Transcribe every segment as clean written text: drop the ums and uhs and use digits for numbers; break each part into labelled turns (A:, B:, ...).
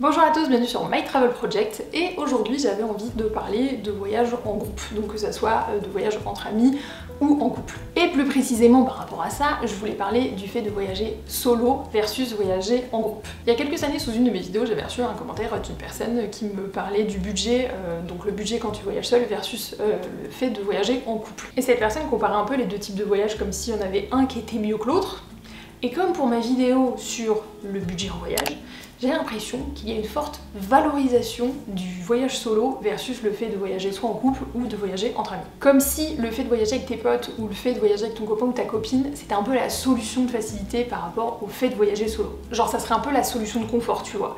A: Bonjour à tous, bienvenue sur My Travel Project et aujourd'hui j'avais envie de parler de voyage en groupe, donc que ça soit de voyage entre amis ou en couple. Et plus précisément par rapport à ça, je voulais parler du fait de voyager solo versus voyager en groupe. Il y a quelques années, sous une de mes vidéos, j'avais reçu un commentaire d'une personne qui me parlait du budget, donc le budget quand tu voyages seul versus le fait de voyager en couple. Et cette personne comparait un peu les deux types de voyages comme si on avait un qui était mieux que l'autre. Et comme pour ma vidéo sur le budget en voyage, j'ai l'impression qu'il y a une forte valorisation du voyage solo versus le fait de voyager soit en couple ou de voyager entre amis. Comme si le fait de voyager avec tes potes ou le fait de voyager avec ton copain ou ta copine, c'était un peu la solution de facilité par rapport au fait de voyager solo. Genre ça serait un peu la solution de confort, tu vois.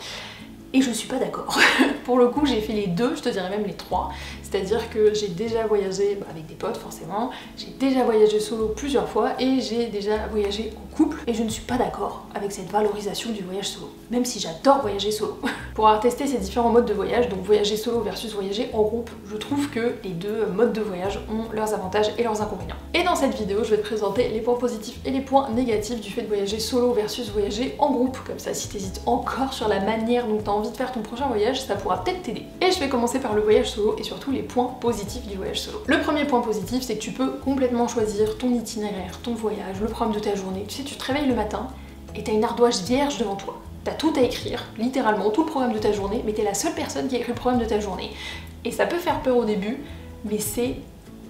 A: Et je suis pas d'accord. Pour le coup, j'ai fait les deux, je te dirais même les trois. C'est-à-dire que j'ai déjà voyagé avec des potes forcément, j'ai déjà voyagé solo plusieurs fois et j'ai déjà voyagé en couple. Et je ne suis pas d'accord avec cette valorisation du voyage solo, même si j'adore voyager solo. Pour avoir testé ces différents modes de voyage, donc voyager solo versus voyager en groupe, je trouve que les deux modes de voyage ont leurs avantages et leurs inconvénients. Et dans cette vidéo, je vais te présenter les points positifs et les points négatifs du fait de voyager solo versus voyager en groupe. Comme ça, si t'hésites encore sur la manière dont t'as envie de faire ton prochain voyage, ça pourra peut-être t'aider. Et je vais commencer par le voyage solo et surtout les points positifs du voyage solo. Le premier point positif, c'est que tu peux complètement choisir ton itinéraire, ton voyage, le programme de ta journée. Tu sais, tu te réveilles le matin et t'as une ardoise vierge devant toi. T'as tout à écrire, littéralement tout le programme de ta journée, mais t'es la seule personne qui a écrit le programme de ta journée. Et ça peut faire peur au début, mais c'est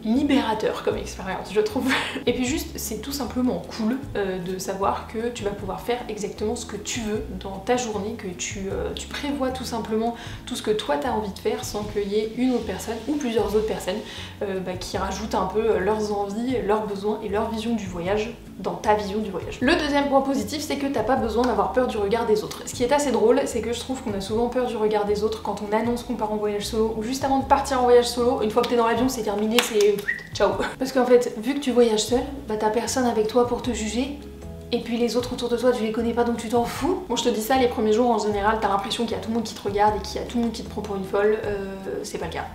A: libérateur comme expérience, je trouve. Et puis juste, c'est tout simplement cool de savoir que tu vas pouvoir faire exactement ce que tu veux dans ta journée, que tu prévois tout simplement tout ce que toi t'as envie de faire sans qu'il y ait une autre personne ou plusieurs autres personnes qui rajoutent un peu leurs envies, leurs besoins et leur vision du voyage dans ta vision du voyage. Le deuxième point positif, c'est que t'as pas besoin d'avoir peur du regard des autres. Ce qui est assez drôle, c'est que je trouve qu'on a souvent peur du regard des autres quand on annonce qu'on part en voyage solo ou juste avant de partir en voyage solo. Une fois que t'es dans l'avion, c'est terminé, c'est ciao. Parce qu'en fait, vu que tu voyages seul, bah t'as personne avec toi pour te juger. Et puis les autres autour de toi, tu les connais pas donc tu t'en fous. Bon, je te dis ça, les premiers jours en général, t'as l'impression qu'il y a tout le monde qui te regarde et qu'il y a tout le monde qui te prend pour une folle. C'est pas le cas.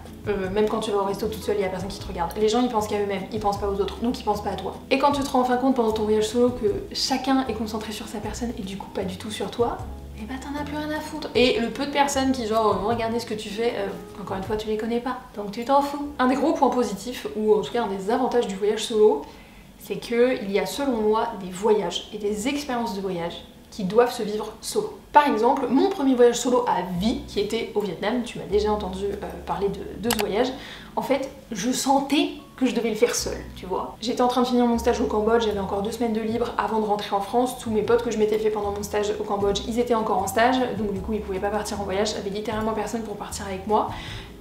A: Même quand tu vas au resto toute seule, il y a personne qui te regarde. Les gens ils pensent qu'à eux-mêmes, ils pensent pas aux autres, donc ils pensent pas à toi. Et quand tu te rends enfin compte pendant ton voyage solo que chacun est concentré sur sa personne et du coup pas du tout sur toi, et bah t'en as plus rien à foutre. Et le peu de personnes qui genre vont regarder ce que tu fais, encore une fois tu les connais pas, donc tu t'en fous. Un des gros points positifs, ou en tout cas un des avantages du voyage solo, c'est qu'il y a selon moi des voyages et des expériences de voyage qui doivent se vivre solo. Par exemple, mon premier voyage solo à vie, qui était au Vietnam, tu m'as déjà entendu parler de ce voyage, en fait, je sentais que je devais le faire seule, tu vois. J'étais en train de finir mon stage au Cambodge, j'avais encore 2 semaines de libre avant de rentrer en France. Tous mes potes que je m'étais fait pendant mon stage au Cambodge, ils étaient encore en stage, donc du coup ils pouvaient pas partir en voyage, j'avais littéralement personne pour partir avec moi.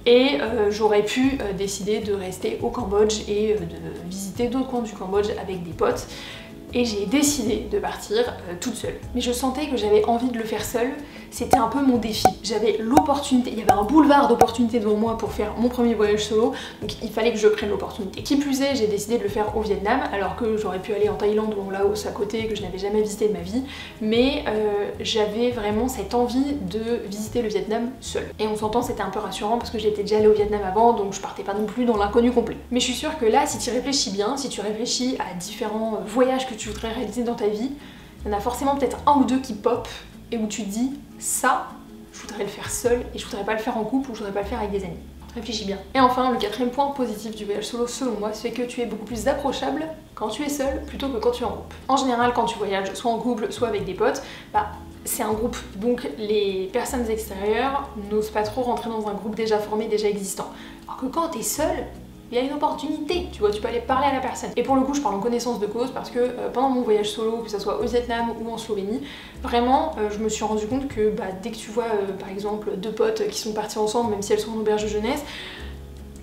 A: Et j'aurais pu décider de rester au Cambodge et de visiter d'autres coins du Cambodge avec des potes. Et j'ai décidé de partir toute seule. Mais je sentais que j'avais envie de le faire seule, c'était un peu mon défi. J'avais l'opportunité, il y avait un boulevard d'opportunités devant moi pour faire mon premier voyage solo, donc il fallait que je prenne l'opportunité. Qui plus est, j'ai décidé de le faire au Vietnam, alors que j'aurais pu aller en Thaïlande ou en Laos à côté, que je n'avais jamais visité de ma vie, mais j'avais vraiment cette envie de visiter le Vietnam seule. Et on s'entend, c'était un peu rassurant parce que j'étais déjà allée au Vietnam avant, donc je partais pas non plus dans l'inconnu complet. Mais je suis sûre que là, si tu réfléchis bien, si tu réfléchis à différents voyages que tu voudrais réaliser dans ta vie, il y en a forcément peut-être un ou deux qui pop et où tu te dis ça, je voudrais le faire seul et je voudrais pas le faire en couple ou je voudrais pas le faire avec des amis. Réfléchis bien. Et enfin, le quatrième point positif du voyage solo selon moi, c'est que tu es beaucoup plus approchable quand tu es seul plutôt que quand tu es en groupe. En général, quand tu voyages soit en couple, soit avec des potes, c'est un groupe, donc les personnes extérieures n'osent pas trop rentrer dans un groupe déjà formé, déjà existant. Alors que quand t'es seul, il y a une opportunité, tu vois, tu peux aller parler à la personne. Et pour le coup, je parle en connaissance de cause parce que pendant mon voyage solo, que ce soit au Vietnam ou en Slovénie, vraiment, je me suis rendu compte que dès que tu vois, par exemple, 2 potes qui sont partis ensemble, même si elles sont en auberge de jeunesse,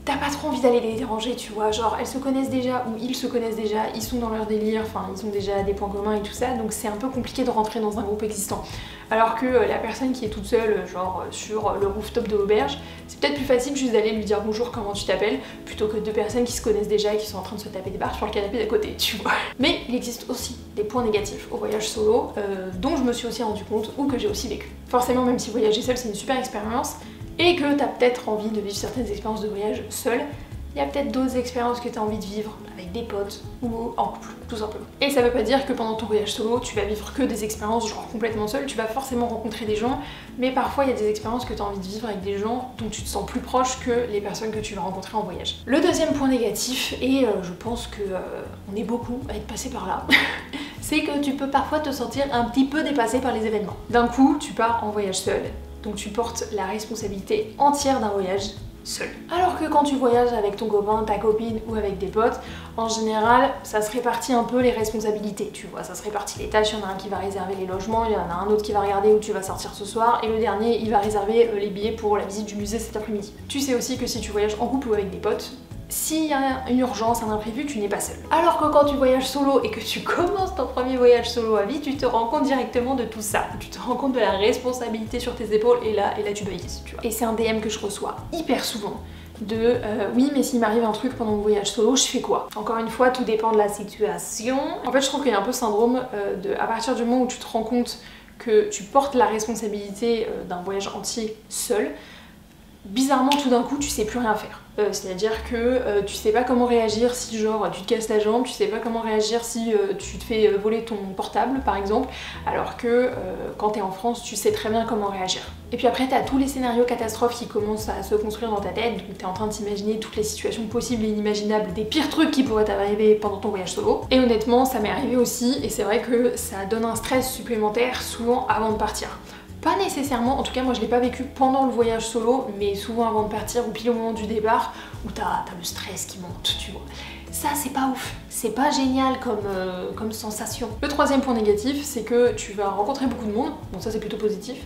A: t'as pas trop envie d'aller les déranger, tu vois, genre elles se connaissent déjà ou ils se connaissent déjà, ils sont dans leur délire, enfin ils ont déjà des points communs et tout ça, donc c'est un peu compliqué de rentrer dans un groupe existant. Alors que la personne qui est toute seule, genre sur le rooftop de l'auberge, c'est peut-être plus facile juste d'aller lui dire bonjour, comment tu t'appelles, plutôt que 2 personnes qui se connaissent déjà et qui sont en train de se taper des barres sur le canapé d'à côté, tu vois. Mais il existe aussi des points négatifs au voyage solo, dont je me suis aussi rendu compte ou que j'ai aussi vécu. Forcément, même si voyager seul c'est une super expérience, et que t'as peut-être envie de vivre certaines expériences de voyage seule, il y a peut-être d'autres expériences que tu as envie de vivre avec des potes ou en couple, tout simplement. Et ça veut pas dire que pendant ton voyage solo, tu vas vivre que des expériences genre complètement seule, tu vas forcément rencontrer des gens, mais parfois il y a des expériences que tu as envie de vivre avec des gens dont tu te sens plus proche que les personnes que tu vas rencontrer en voyage. Le deuxième point négatif, et je pense que on est beaucoup à être passé par là, c'est que tu peux parfois te sentir un petit peu dépassé par les événements. D'un coup, tu pars en voyage seul, donc tu portes la responsabilité entière d'un voyage seul. Alors que quand tu voyages avec ton copain, ta copine ou avec des potes, en général, ça se répartit un peu les responsabilités, tu vois, ça se répartit les tâches, il y en a un qui va réserver les logements, il y en a un autre qui va regarder où tu vas sortir ce soir, et le dernier, il va réserver les billets pour la visite du musée cet après-midi. Tu sais aussi que si tu voyages en couple ou avec des potes, s'il y a une urgence, un imprévu, tu n'es pas seul. Alors que quand tu voyages solo et que tu commences ton premier voyage solo à vie, tu te rends compte directement de tout ça. Tu te rends compte de la responsabilité sur tes épaules et là tu baillises, tu vois. Et c'est un DM que je reçois hyper souvent de oui mais s'il m'arrive un truc pendant mon voyage solo, je fais quoi? Encore une fois, tout dépend de la situation. En fait, je trouve qu'il y a un peu ce syndrome à partir du moment où tu te rends compte que tu portes la responsabilité d'un voyage entier seul, bizarrement tout d'un coup tu sais plus rien faire. C'est-à-dire que tu sais pas comment réagir si genre tu te casses la jambe, tu sais pas comment réagir si tu te fais voler ton portable par exemple, alors que quand t'es en France tu sais très bien comment réagir. Et puis après t'as tous les scénarios catastrophes qui commencent à se construire dans ta tête, donc t'es en train de t'imaginer toutes les situations possibles et inimaginables, des pires trucs qui pourraient t'arriver pendant ton voyage solo. Et honnêtement ça m'est arrivé aussi, et c'est vrai que ça donne un stress supplémentaire souvent avant de partir. Pas nécessairement, en tout cas moi je l'ai pas vécu pendant le voyage solo, mais souvent avant de partir ou pile au moment du départ où t'as le stress qui monte, tu vois. Ça c'est pas ouf, c'est pas génial comme sensation. Le troisième point négatif, c'est que tu vas rencontrer beaucoup de monde, bon ça c'est plutôt positif,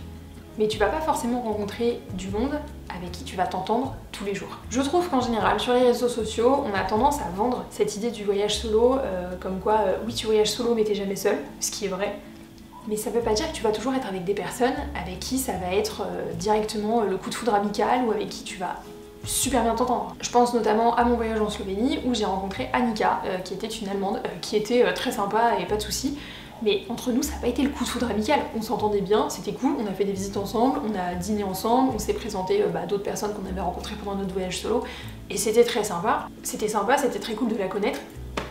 A: mais tu vas pas forcément rencontrer du monde avec qui tu vas t'entendre tous les jours. Je trouve qu'en général, sur les réseaux sociaux, on a tendance à vendre cette idée du voyage solo, comme quoi oui tu voyages solo mais t'es jamais seul, ce qui est vrai. Mais ça veut pas dire que tu vas toujours être avec des personnes avec qui ça va être directement le coup de foudre amical ou avec qui tu vas super bien t'entendre. Je pense notamment à mon voyage en Slovénie où j'ai rencontré Annika, qui était une Allemande, qui était très sympa et pas de soucis. Mais entre nous, ça n'a pas été le coup de foudre amical. On s'entendait bien, c'était cool, on a fait des visites ensemble, on a dîné ensemble, on s'est présenté d'autres personnes qu'on avait rencontrées pendant notre voyage solo, et c'était très sympa. C'était sympa, c'était très cool de la connaître.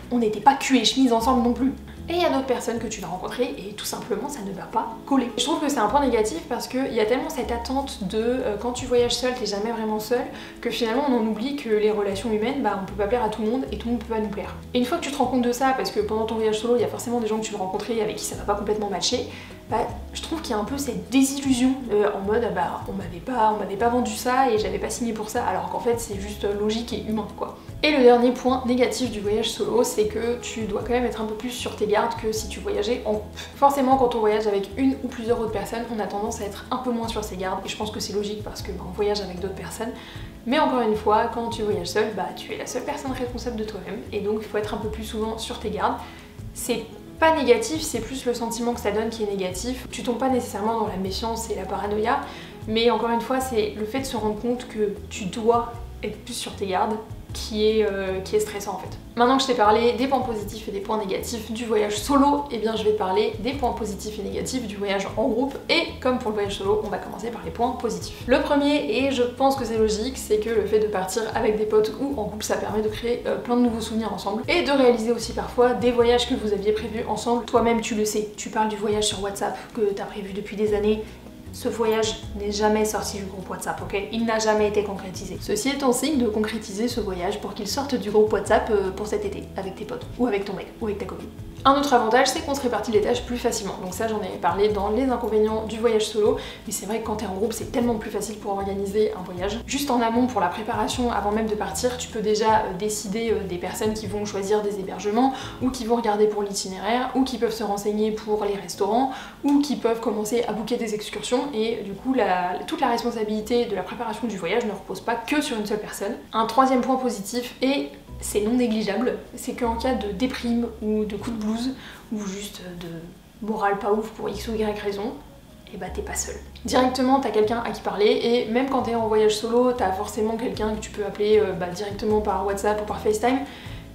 A: On n'était pas cul et chemise ensemble non plus. Et il y a d'autres personnes que tu vas rencontrer et tout simplement ça ne va pas coller. Je trouve que c'est un point négatif parce qu'il y a tellement cette attente de quand tu voyages seul, t'es jamais vraiment seul, que finalement on en oublie que les relations humaines, on peut pas plaire à tout le monde et tout le monde peut pas nous plaire. Et une fois que tu te rends compte de ça, parce que pendant ton voyage solo, il y a forcément des gens que tu vas rencontrer avec qui ça va pas complètement matcher, je trouve qu'il y a un peu cette désillusion en mode on m'avait pas vendu ça et j'avais pas signé pour ça, alors qu'en fait c'est juste logique et humain quoi. Et le dernier point négatif du voyage solo, c'est que tu dois quand même être un peu plus sur tes gardes que si tu voyageais en groupe. Forcément quand on voyage avec une ou plusieurs autres personnes, on a tendance à être un peu moins sur ses gardes et je pense que c'est logique parce que on voyage avec d'autres personnes. Mais encore une fois, quand tu voyages seul, tu es la seule personne responsable de toi-même et donc il faut être un peu plus souvent sur tes gardes. C'est pas négatif, c'est plus le sentiment que ça donne qui est négatif. Tu tombes pas nécessairement dans la méfiance et la paranoïa, mais encore une fois, c'est le fait de se rendre compte que tu dois être plus sur tes gardes qui est stressant en fait. Maintenant que je t'ai parlé des points positifs et des points négatifs du voyage solo, eh bien je vais te parler des points positifs et négatifs du voyage en groupe, et comme pour le voyage solo, on va commencer par les points positifs. Le premier, et je pense que c'est logique, c'est que le fait de partir avec des potes ou en groupe, ça permet de créer plein de nouveaux souvenirs ensemble, et de réaliser aussi parfois des voyages que vous aviez prévus ensemble. Toi-même tu le sais, tu parles du voyage sur WhatsApp que t'as prévu depuis des années. Ce voyage n'est jamais sorti du groupe WhatsApp, ok? Il n'a jamais été concrétisé. Ceci est un signe de concrétiser ce voyage pour qu'il sorte du groupe WhatsApp pour cet été, avec tes potes, ou avec ton mec, ou avec ta copine. Un autre avantage, c'est qu'on se répartit les tâches plus facilement. Donc ça, j'en ai parlé dans les inconvénients du voyage solo, mais c'est vrai que quand t'es en groupe, c'est tellement plus facile pour organiser un voyage. Juste en amont, pour la préparation, avant même de partir, tu peux déjà décider des personnes qui vont choisir des hébergements, ou qui vont regarder pour l'itinéraire, ou qui peuvent se renseigner pour les restaurants, ou qui peuvent commencer à booker des excursions, et du coup, toute la responsabilité de la préparation du voyage ne repose pas que sur une seule personne. Un troisième point positif, et c'est non négligeable, c'est qu'en cas de déprime ou de coup de blues ou juste de morale pas ouf pour X ou Y raison, et t'es pas seul. Directement t'as quelqu'un à qui parler, et même quand t'es en voyage solo, t'as forcément quelqu'un que tu peux appeler directement par WhatsApp ou par FaceTime,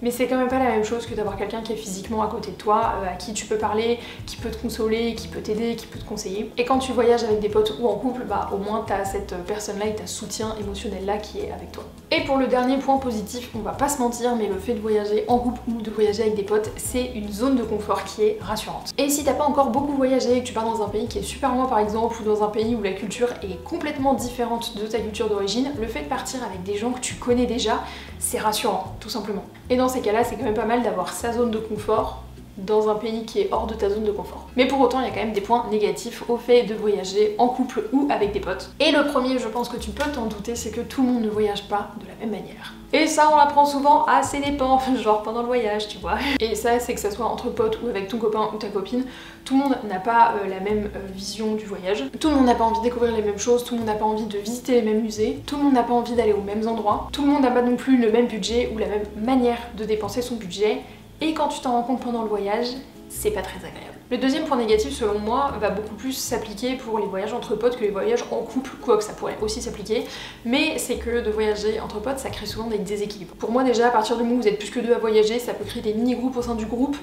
A: mais c'est quand même pas la même chose que d'avoir quelqu'un qui est physiquement à côté de toi, à qui tu peux parler, qui peut te consoler, qui peut t'aider, qui peut te conseiller. Et quand tu voyages avec des potes ou en couple, au moins t'as cette personne-là et t'as ce soutien émotionnel-là qui est avec toi. Et pour le dernier point positif, on va pas se mentir, mais le fait de voyager en couple ou de voyager avec des potes, c'est une zone de confort qui est rassurante. Et si t'as pas encore beaucoup voyagé et que tu pars dans un pays qui est super loin par exemple, ou dans un pays où la culture est complètement différente de ta culture d'origine, le fait de partir avec des gens que tu connais déjà, c'est rassurant, tout simplement. Et dans ces cas-là, c'est quand même pas mal d'avoir sa zone de confort dans un pays qui est hors de ta zone de confort. Mais pour autant, il y a quand même des points négatifs au fait de voyager en couple ou avec des potes. Et le premier, je pense que tu peux t'en douter, c'est que tout le monde ne voyage pas de la même manière. Et ça, on l'apprend souvent à ses dépens, genre pendant le voyage, tu vois. Et ça, c'est que ça soit entre potes ou avec ton copain ou ta copine, tout le monde n'a pas la même vision du voyage. Tout le monde n'a pas envie de découvrir les mêmes choses, tout le monde n'a pas envie de visiter les mêmes musées, tout le monde n'a pas envie d'aller aux mêmes endroits, tout le monde n'a pas non plus le même budget ou la même manière de dépenser son budget. Et quand tu t'en rends compte pendant le voyage, c'est pas très agréable. Le deuxième point négatif selon moi va beaucoup plus s'appliquer pour les voyages entre potes que les voyages en couple, quoique ça pourrait aussi s'appliquer, mais c'est que de voyager entre potes ça crée souvent des déséquilibres. Pour moi déjà, à partir du moment où vous êtes plus que deux à voyager, ça peut créer des mini-groupes au sein du groupe,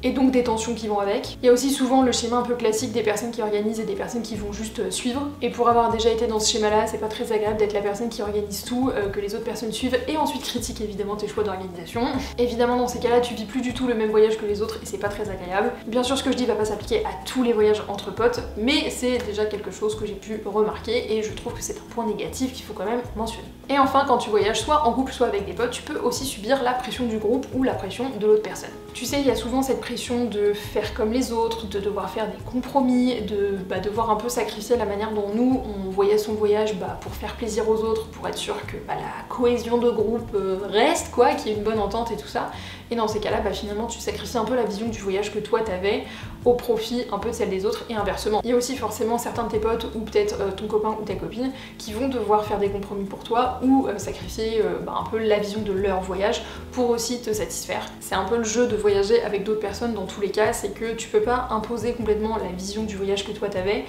A: et donc des tensions qui vont avec. Il y a aussi souvent le schéma un peu classique des personnes qui organisent et des personnes qui vont juste suivre. Et pour avoir déjà été dans ce schéma-là, c'est pas très agréable d'être la personne qui organise tout, que les autres personnes suivent et ensuite critique évidemment tes choix d'organisation. Évidemment dans ces cas-là, tu vis plus du tout le même voyage que les autres et c'est pas très agréable. Bien sûr ce que je dis va pas s'appliquer à tous les voyages entre potes, mais c'est déjà quelque chose que j'ai pu remarquer et je trouve que c'est un point négatif qu'il faut quand même mentionner. Et enfin, quand tu voyages soit en couple soit avec des potes, tu peux aussi subir la pression du groupe ou la pression de l'autre personne. Tu sais, il y a souvent cette pression de faire comme les autres, de devoir faire des compromis, de devoir un peu sacrifier la manière dont nous on voyait son voyage pour faire plaisir aux autres, pour être sûr que la cohésion de groupe reste quoi, qu'il y ait une bonne entente et tout ça. Et dans ces cas-là, finalement tu sacrifies un peu la vision du voyage que toi t'avais au profit un peu de celle des autres et inversement. Il y a aussi forcément certains de tes potes ou peut-être ton copain ou ta copine qui vont devoir faire des compromis pour toi ou sacrifier un peu la vision de leur voyage pour aussi te satisfaire. C'est un peu le jeu de voyager avec d'autres personnes dans tous les cas, c'est que tu peux pas imposer complètement la vision du voyage que toi t'avais.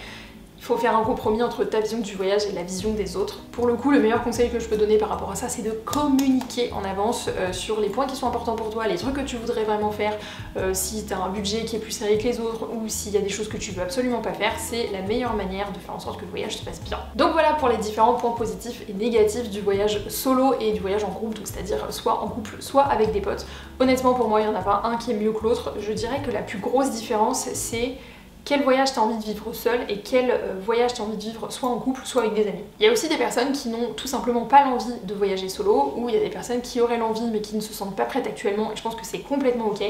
A: Il faut faire un compromis entre ta vision du voyage et la vision des autres. Pour le coup, le meilleur conseil que je peux donner par rapport à ça, c'est de communiquer en avance sur les points qui sont importants pour toi, les trucs que tu voudrais vraiment faire, si tu as un budget qui est plus serré que les autres ou s'il y a des choses que tu veux absolument pas faire, c'est la meilleure manière de faire en sorte que le voyage se passe bien. Donc voilà pour les différents points positifs et négatifs du voyage solo et du voyage en groupe, donc c'est-à-dire soit en couple, soit avec des potes. Honnêtement, pour moi, il n'y en a pas un qui est mieux que l'autre. Je dirais que la plus grosse différence, c'est quel voyage t'as envie de vivre seul et quel voyage t'as envie de vivre soit en couple soit avec des amis. Il y a aussi des personnes qui n'ont tout simplement pas l'envie de voyager solo, ou il y a des personnes qui auraient l'envie mais qui ne se sentent pas prêtes actuellement, et je pense que c'est complètement ok,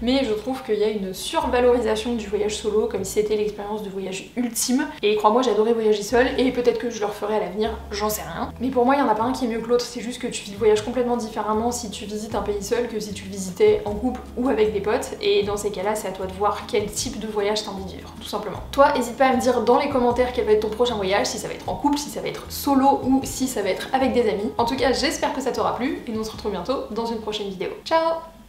A: mais je trouve qu'il y a une survalorisation du voyage solo comme si c'était l'expérience de voyage ultime, et crois-moi j'adorais voyager seule et peut-être que je le referai à l'avenir, j'en sais rien. Mais pour moi il n'y en a pas un qui est mieux que l'autre, c'est juste que tu vis le voyage complètement différemment si tu visites un pays seul que si tu le visitais en couple ou avec des potes, et dans ces cas-là c'est à toi de voir quel type de voyage t'as envie de vivre, tout simplement. Toi, n'hésite pas à me dire dans les commentaires quel va être ton prochain voyage, si ça va être en couple, si ça va être solo ou si ça va être avec des amis. En tout cas, j'espère que ça t'aura plu et nous on se retrouve bientôt dans une prochaine vidéo. Ciao!